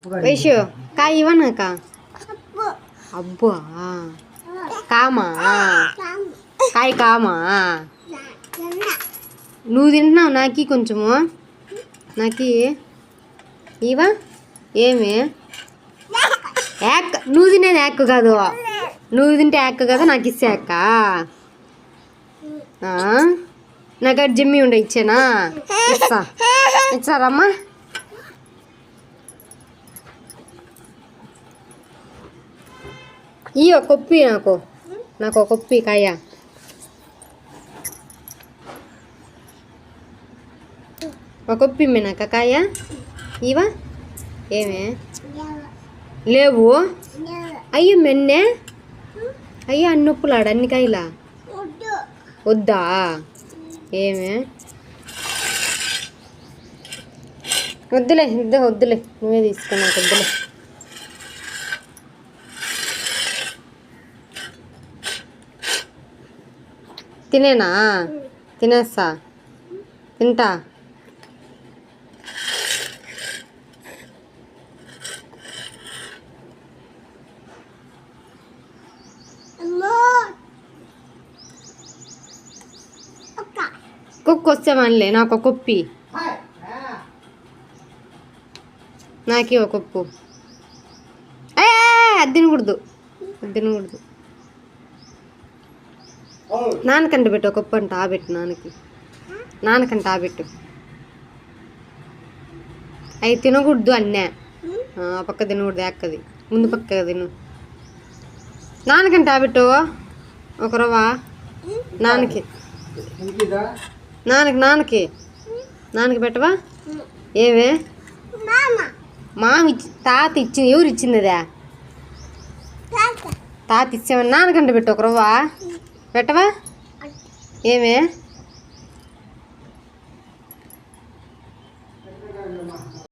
వైషు కాయ ఇవ్వనాక అబ్బా కామా కాయ కామా నువ్వు తింటున్నావు నాకి కొంచెము నాకి ఇవా ఏమి యాక్ నువ్వు తినేది యాక్ కాదు నువ్వు తింటే యాక్ కదా నాకు ఇస్తే యాక్క నాకు అటు జిమ్మి ఉండే ఇచ్చానా ఇచ్చారమ్మా ఈ కొప్పి నాకు కొప్పి కాయ ఒక కొప్పి నాకు కాయ ఇవా ఏమే లేవు అయ్యో మెన్నే అయ్యో అన్నొప్పులాడు అన్ని కాయలా వద్దా ఏమే వద్దులే వద్దులే నువ్వే తీసుకున్నా వద్దులే తినేనా తినేస్తా తింటా కుక్క వచ్చామనిలే నాకు ఒక కొప్పి నాకే ఒక కొప్పు అది తినకూడదు నాన్నకంట పెట్టు ఒక కొప్పు అంట ఆబెట్టు నాన్నకంట ఆబెట్టు అవి తినకూడదు అన్నే పక్క తినకూడదు ఎక్కది ముందు పక్క తిను నాన్నకంట ఆబెట్టు ఒక రవ్వ నాన్నకి పెట్టవా ఏమే తాత ఇచ్చింది ఎవరు ఇచ్చింది అదే తాత ఇచ్చామని నాన్నకంట పెట్టు ఒక రవ్వ పెట్టవా ఏమే